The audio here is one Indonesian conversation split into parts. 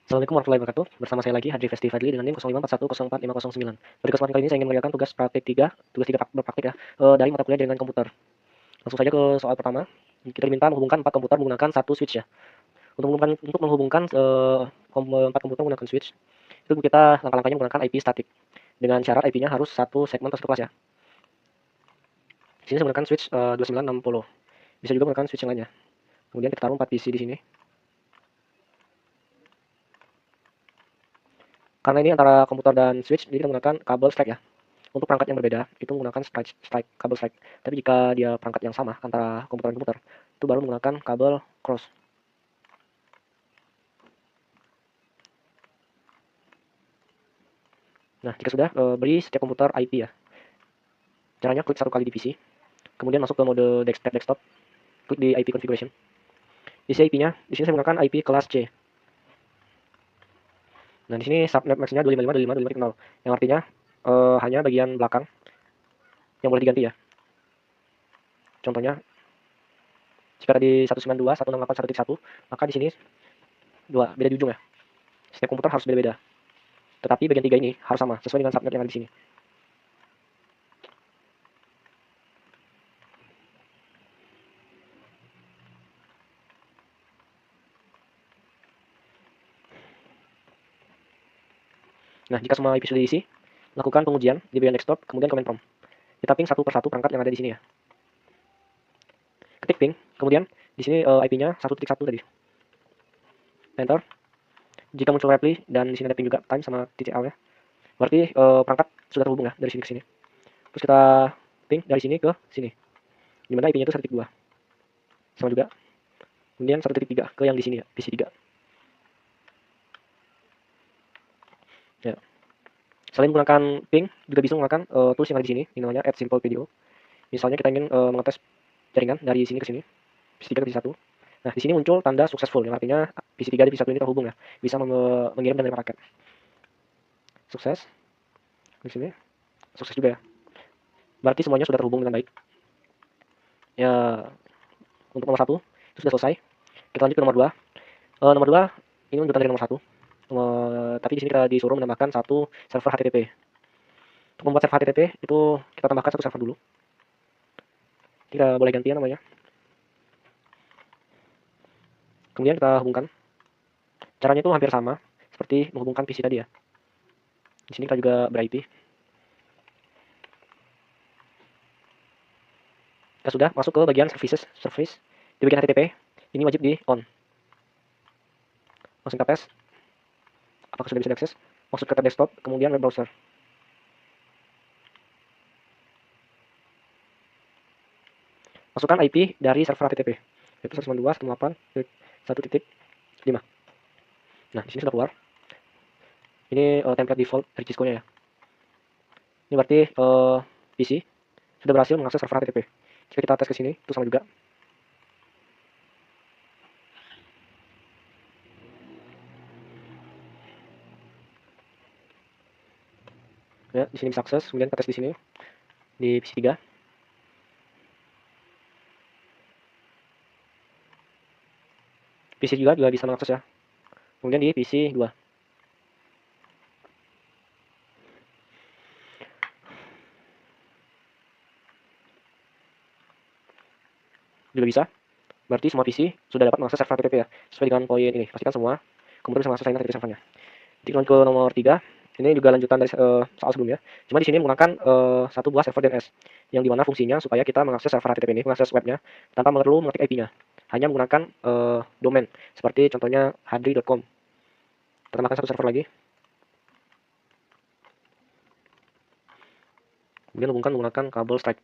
Assalamualaikum warahmatullahi wabarakatuh. Bersama saya lagi Hadri Festi Fadli dengan NIM 0541040509. Pada kesempatan kali ini saya ingin mengerjakan tugas praktik 3, tugas 3 berpraktik ya, dari mata kuliah jaringan komputer. Langsung saja ke soal pertama. Kita diminta menghubungkan 4 komputer menggunakan satu switch ya. Untuk menghubungkan 4 komputer menggunakan switch, itu kita langkah-langkahnya menggunakan IP statik. Dengan syarat IP-nya harus satu segmen atau satu kelas ya. Di sini saya menggunakan switch 2960. Bisa juga menggunakan switch yang lainnya. Kemudian kita taruh 4 PC di sini. Karena ini antara komputer dan switch, jadi kita menggunakan kabel strike ya. Untuk perangkat yang berbeda, itu menggunakan kabel strike. Tapi jika dia perangkat yang sama antara komputer dan komputer, itu baru menggunakan kabel cross. Nah, jika sudah, beri setiap komputer IP ya. Caranya klik satu kali di PC, kemudian masuk ke mode desktop, klik di IP configuration. Isi IP-nya, di sini saya menggunakan IP kelas C. Nah, di sini subnet max-nya 255.255.255.0, yang artinya hanya bagian belakang yang boleh diganti ya. Contohnya, jika di 192.168.1.1, maka di sini beda di ujung ya. Setiap komputer harus beda-beda. Tetapi bagian 3 ini harus sama, sesuai dengan subnet yang ada di sini. Nah, jika semua IP sudah diisi, lakukan pengujian di bagian desktop, kemudian command prompt. Kita ping satu persatu perangkat yang ada di sini ya. Ketik ping, kemudian di sini IP-nya 1.1 tadi. Enter. Jika muncul reply dan di sini ada ping juga time sama titik L ya. Berarti perangkat sudah terhubung ya dari sini ke sini. Terus kita ping dari sini ke sini. Di mana IP-nya itu 1.2. Sama juga. Kemudian 1.3 ke yang di sini ya, PC 3. Ya. Selain menggunakan ping, juga bisa menggunakan tools yang ada di sini, ini namanya add simple video. Misalnya kita ingin mengetes jaringan dari sini ke sini, PC 3 ke PC 1. Nah, di sini muncul tanda successful, yang artinya PC 3 dan PC 1 ini terhubung ya, bisa mengirim dan menerima paket. Sukses. Di sini sukses juga ya. Berarti semuanya sudah terhubung dengan baik. Ya, untuk nomor 1 itu sudah selesai. Kita lanjut ke nomor 2. Nomor 2 ini menunjukkan dari nomor 1. Tapi di sini kita disuruh menambahkan satu server HTTP. Untuk membuat server HTTP itu kita tambahkan satu server dulu. Kita boleh ganti ya namanya. Kemudian kita hubungkan. Caranya itu hampir sama seperti menghubungkan PC tadi ya. Di sini kita juga ber-IP. Kita sudah masuk ke bagian service. Di bagian HTTP, ini wajib di on. Langsung kita tes. Apakah sudah bisa diakses? Masuk ke tab desktop, kemudian web browser. Masukkan IP dari server HTTP, yaitu 192.168.1.5. Nah, di sini sudah keluar. Ini template default dari Cisco-nya ya. Ini berarti PC sudah berhasil mengakses server HTTP. Jika kita tes ke sini, itu sama juga. Ya, di sini bisa akses, kemudian kita tes di sini di PC 3. PC juga bisa mengakses ya. Kemudian di PC 2. Juga bisa. Berarti semua PC sudah dapat mengakses server HTTP ya. Sesuai dengan poin ini. Pastikan semua komputer bisa mengakses HTTP servernya. Jadi lanjut ke nomor 3. Ini juga lanjutan dari soal sebelumnya. Cuma di sini menggunakan satu buah server DNS yang dimana fungsinya supaya kita mengakses server HTTP ini, mengakses webnya tanpa perlu mengetik IP-nya. Hanya menggunakan domain seperti contohnya hadri.com. Kita tambahkan satu server lagi. Kemudian hubungkan menggunakan kabel strike.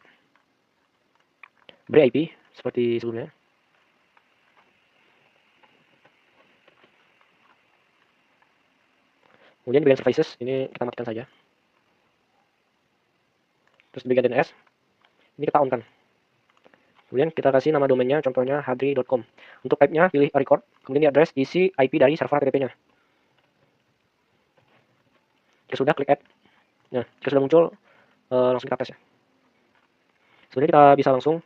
Beri IP seperti sebelumnya. Kemudian di bagian services ini kita matikan saja. Terus di bagian DNS ini kita on-kan. Kemudian kita kasih nama domainnya contohnya hadri.com. Untuk type-nya pilih record, kemudian di address isi IP dari server HTTP-nya. Jika sudah klik add. Nah, jika sudah muncul langsung kita tes ya. Sebenarnya kita bisa langsung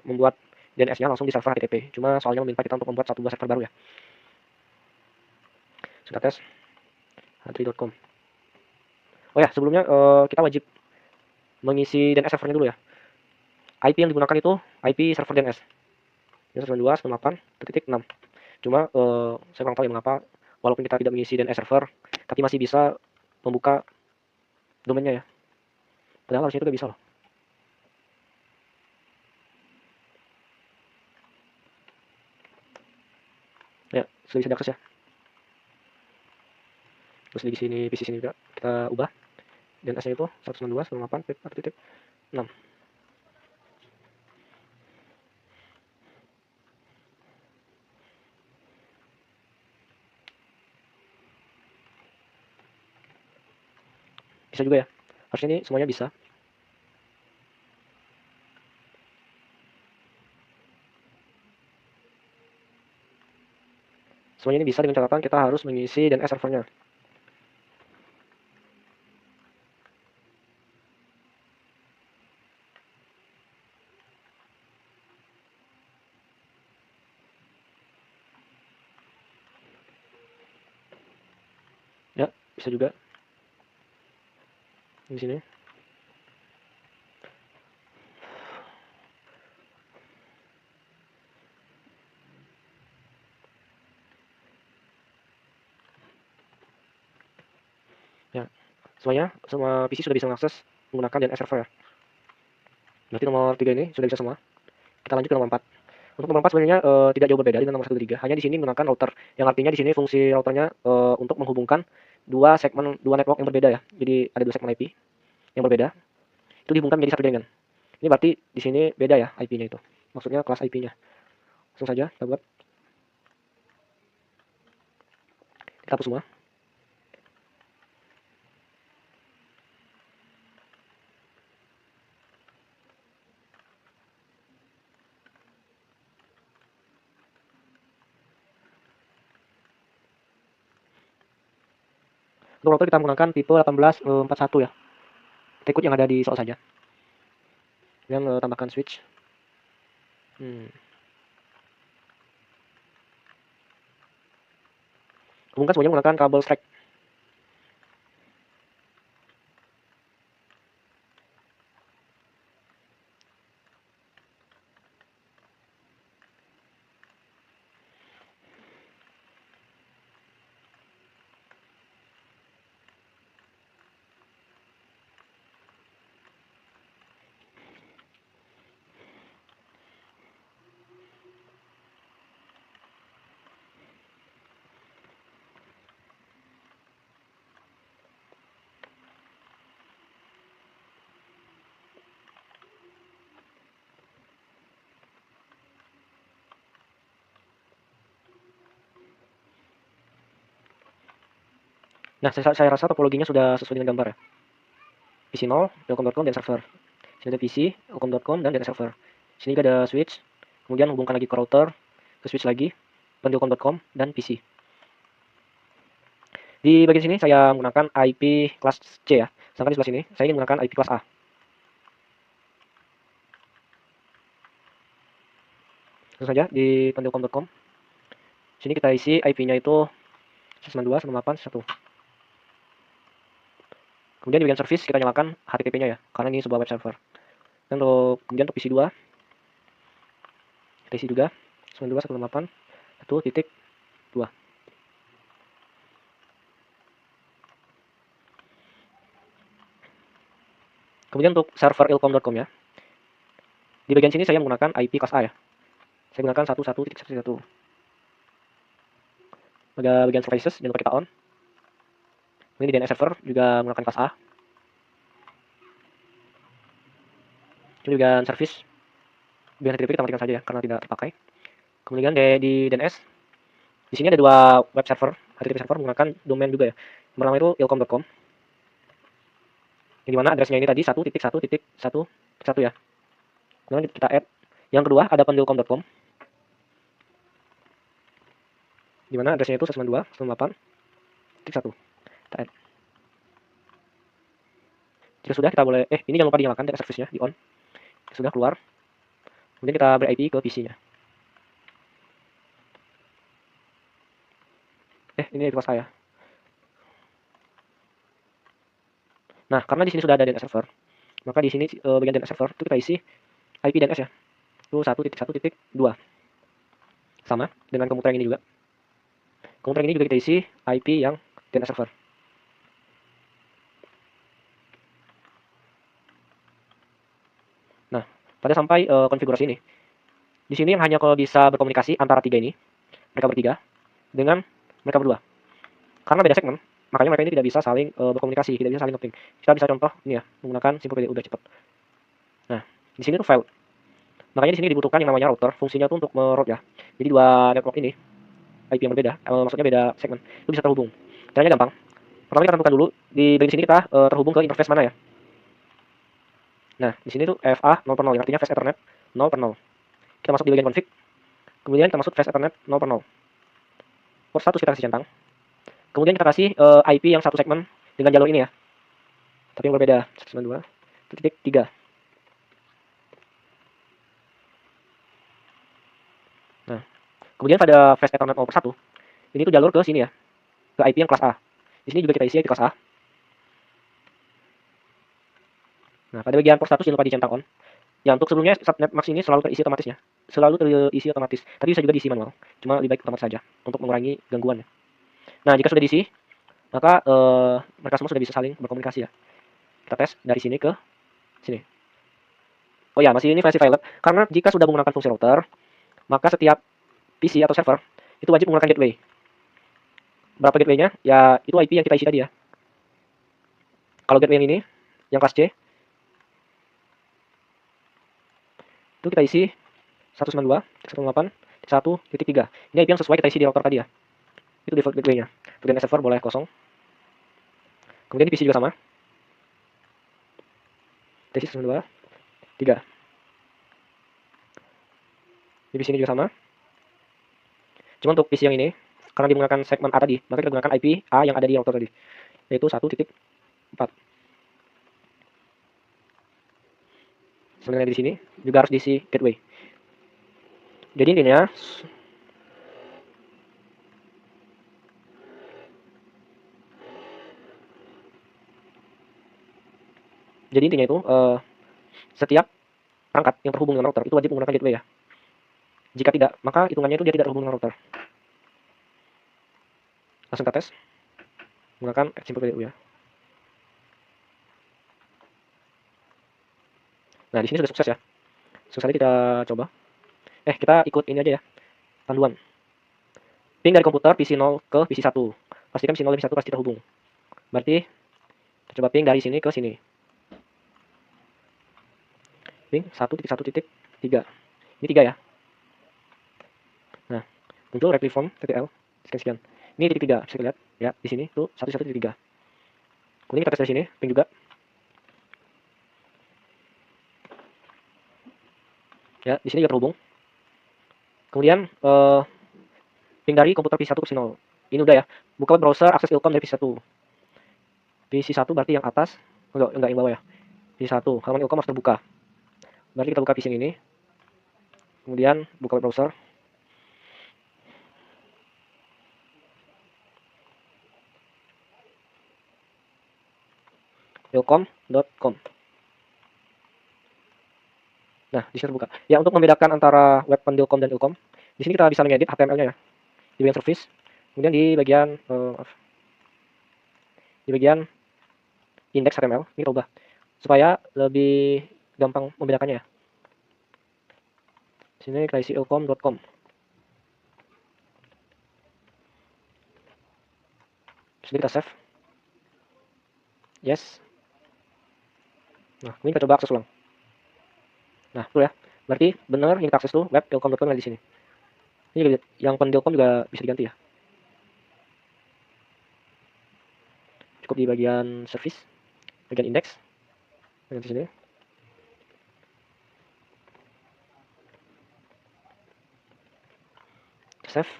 membuat DNS-nya langsung di server HTTP. Cuma soalnya meminta kita untuk membuat satu buah server baru ya. Sudah tes h3.com. Oh ya, sebelumnya kita wajib mengisi DNS servernya dulu ya. IP yang digunakan itu IP server DNS. Ini 192.168.6. Cuma saya kurang tahu ya mengapa walaupun kita tidak mengisi DNS server, tapi masih bisa membuka domainnya ya. Padahal harusnya itu udah bisa loh. Ya, sudah bisa diakses ya. Terus di sini PC sini juga kita ubah DNS-nya itu 192.168.1.6. Bisa juga ya. Harusnya ini semuanya bisa. Semuanya ini bisa dengan catatan kita harus mengisi DNS servernya. Ya, bisa juga di sini. Ya, semuanya semua PC sudah bisa mengakses menggunakan DNS server ya. Berarti nomor 3 ini sudah bisa semua. Kita lanjut ke nomor 4. Untuk nomor 4 sebenarnya tidak jauh berbeda dengan nomor 1 dan 3. Hanya di sini menggunakan router. Yang artinya di sini fungsi routernya untuk menghubungkan dua network yang berbeda ya. Jadi ada dua segmen IP yang berbeda. Itu dihubungkan menjadi satu jaringan. Ini berarti di sini beda ya IP-nya itu. Maksudnya kelas IP-nya. Langsung saja kita buat. Kita hapus semua. Untuk router kita menggunakan tipe 1841 ya. Kita ikut yang ada di soal saja. Yang tambahkan switch. Hubungkan semuanya menggunakan kabel strap. Nah, saya rasa topologinya sudah sesuai dengan gambar ya. PC 0, telkom.com dan server. Sini ada PC, telkom.com dan data server. Sini juga ada switch, kemudian hubungkan lagi ke router, ke switch lagi, telkom.com dan PC. Di bagian sini saya menggunakan IP kelas C ya. Sedangkan di sebelah sini saya ingin menggunakan IP kelas A. Langsung saja di telkom.com. Sini kita isi IP-nya itu 192.168.1. Kemudian di bagian service kita nyalakan HTTP-nya ya, karena ini sebuah web server. Dan kemudian untuk PC 2 kita isi juga 192.168.1.2. Kemudian untuk server ilkom.com ya. Di bagian sini saya menggunakan IP kelas A ya. Saya gunakan 11.1.1. Pada bagian services jangan lupa kita on. Ini di DNS server juga menggunakan kelas A. Ini bagian service. Bagian HTTP kita matikan saja ya karena tidak terpakai. Kemudian di DNS di sini ada dua web server, HTTP server menggunakan domain juga ya. Yang pertama itu ilkom.com. Yang dimana addressnya ini tadi 1.1.1.1 ya. Kemudian kita add. Yang kedua ada pendilkom.com. Dimana addressnya itu 192.168.1. Kita add. Jika sudah kita boleh, ini jangan lupa dinyalakan DNS service-nya di on. Sudah keluar. Kemudian kita ber IP ke PC-nya. Ini kelas A ya. Nah, karena di sini sudah ada DNS server, maka di sini bagian DNS server itu kita isi IP DNS ya. Itu 1.1.2. Sama dengan komputer yang ini juga. Komputer yang ini juga kita isi IP yang DNS server. Nah, pada sampai konfigurasi ini. Di sini yang hanya kalau bisa berkomunikasi antara tiga ini, mereka bertiga, dengan mereka berdua. Karena beda segmen, makanya mereka ini tidak bisa saling berkomunikasi, tidak bisa saling nge-ping. Kita bisa contoh ini ya, menggunakan Simple PDU biar cepat. Nah, di sini tuh file. Makanya di sini dibutuhkan yang namanya router, fungsinya tuh untuk meroute ya. Jadi dua network ini, IP yang berbeda, maksudnya beda segmen, itu bisa terhubung. Caranya gampang. Pertama kita tentukan dulu di bagian sini kita terhubung ke interface mana ya. Nah, di sini tuh FA 0 per 0, yang artinya Fast Ethernet 0 per 0. Kita masuk di bagian config, kemudian kita masuk Fast Ethernet 0 per 0. Port 1 kita kasih centang. Kemudian kita kasih IP yang satu segmen dengan jalur ini ya. Tapi yang berbeda, 192.3. Nah, kemudian pada Fast Ethernet 0 per 1, ini tuh jalur ke sini ya, ke IP yang kelas A. Di sini juga kita isi IP kelas A. Nah, pada bagian port 1 jangan lupa dicentang on. Ya, untuk sebelumnya subnet max ini selalu terisi otomatis ya. Selalu terisi otomatis. Tapi bisa juga diisi manual. Cuma lebih baik otomatis saja untuk mengurangi gangguan ya. Nah, jika sudah diisi, maka mereka semua sudah bisa saling berkomunikasi ya. Kita tes dari sini ke sini. Oh ya, masih ini versi violet. Karena jika sudah menggunakan fungsi router, maka setiap PC atau server itu wajib menggunakan gateway. Berapa gateway-nya? Ya, itu IP yang kita isi tadi ya. Kalau gateway yang ini, yang kelas C, itu kita isi 192.168.1.3. Ini IP yang sesuai kita isi di router tadi ya. Itu default gateway-nya. DNS server boleh kosong. Kemudian di PC juga sama. Kita isi 192.3. Di PC ini juga sama. Cuma untuk PC yang ini, karena dia menggunakan segmen A tadi, maka kita gunakan IP A yang ada di router tadi, yaitu 1.4. Sebenarnya di sini juga harus diisi gateway. Jadi intinya itu setiap perangkat yang terhubung dengan router itu wajib menggunakan gateway ya. Jika tidak, maka hitungannya itu dia tidak terhubung dengan router. Langsung kita tes menggunakan Simple PDU ya. Nah, di sini sudah sukses ya. Sukses tadi kita coba. Kita ikut ini aja ya. Panduan. Ping dari komputer PC 0 ke PC 1. Pastikan PC 0 dan PC 1 pasti terhubung. Berarti kita coba ping dari sini ke sini. Ping 1.1.3. Ini 3 ya. Nah, muncul repliform TTL sekian. Ini titik 3, bisa lihat ya di sini tuh 1.1.3. Kemudian kita tes dari sini, ping juga. Ya, di sini juga terhubung. Kemudian ping dari komputer PC 1 ke PC 0. Ini udah ya. Buka web browser, akses ilkom dari PC 1. PC 1 berarti yang atas, enggak yang bawah ya. PC 1, halaman ilkom harus terbuka. Berarti kita buka PC ini. Kemudian buka web browser. ilkom.com. Nah, di sini terbuka. Ya, untuk membedakan antara web pendilkom dan ilkom, di sini kita bisa mengedit HTML-nya ya. Di bagian service, kemudian di bagian indeks HTML ini kita ubah supaya lebih gampang membedakannya ya. Sini kita isi ilkom.com. Sini kita save. Yes. Nah, ini kita coba akses ulang. Nah, tuh ya. Berarti benar yang kita akses tuh web ilkom.com di sini. Ini yang pendilkom juga bisa diganti ya. Cukup di bagian service, bagian indeks. Ganti sini. Save.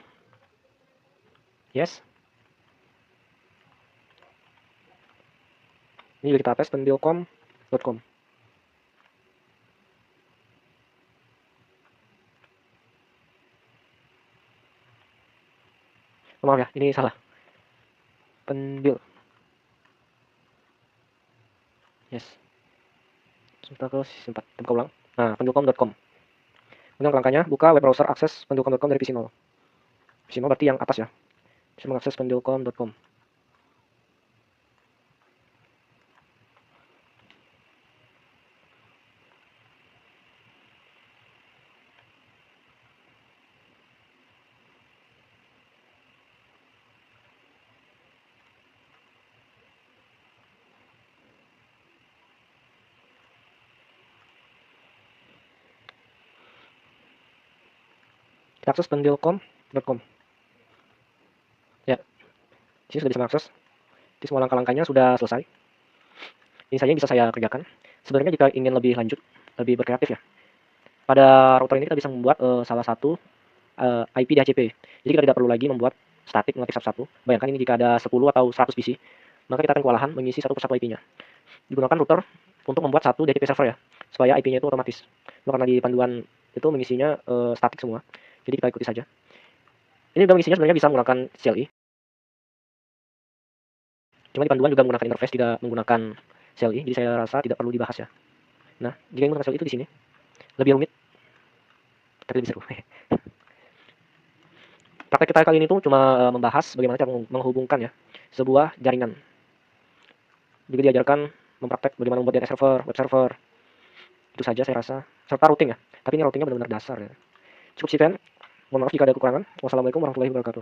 Yes. Ini juga kita paste pendilkom.com. Oh, maaf ya, ini salah. Pendil. Yes. Sebentar ke sisi 4, buka ulang. Nah, pendulcom.com. Kemudian langkahnya buka web browser akses pendulcom.com dari PC 0. PC 0 berarti yang atas ya. Bisa mengakses pendulcom.com. Kita akses pendulcom.com. Ya, di sini sudah bisa mengakses. Jadi semua langkah-langkahnya sudah selesai. Ini saja yang bisa saya kerjakan. Sebenarnya jika ingin lebih lanjut, lebih berkreatif ya. Pada router ini kita bisa membuat salah satu IP DHCP. Jadi kita tidak perlu lagi membuat statik mengetik satu-satu. Bayangkan ini jika ada 10 atau 100 PC, maka kita akan kewalahan mengisi satu persatu IP-nya. Digunakan router untuk membuat satu DHCP server ya, supaya IP-nya itu otomatis. Karena di panduan itu mengisinya statik semua. Jadi kita ikuti saja. Ini juga mengisinya sebenarnya bisa menggunakan CLI. Cuma di panduan juga menggunakan interface, tidak menggunakan CLI. Jadi saya rasa tidak perlu dibahas ya. Nah, jika yang menggunakan CLI itu di sini lebih rumit, tapi lebih seru. Praktek kita kali ini tuh cuma membahas bagaimana cara menghubungkan ya sebuah jaringan. Juga diajarkan mempraktek bagaimana membuat DNS server, web server. Itu saja saya rasa. Serta routing ya. Tapi ini routingnya benar-benar dasar ya. Cukup sekian. Mohon maaf jika ada kekurangan. Wassalamualaikum warahmatullahi wabarakatuh.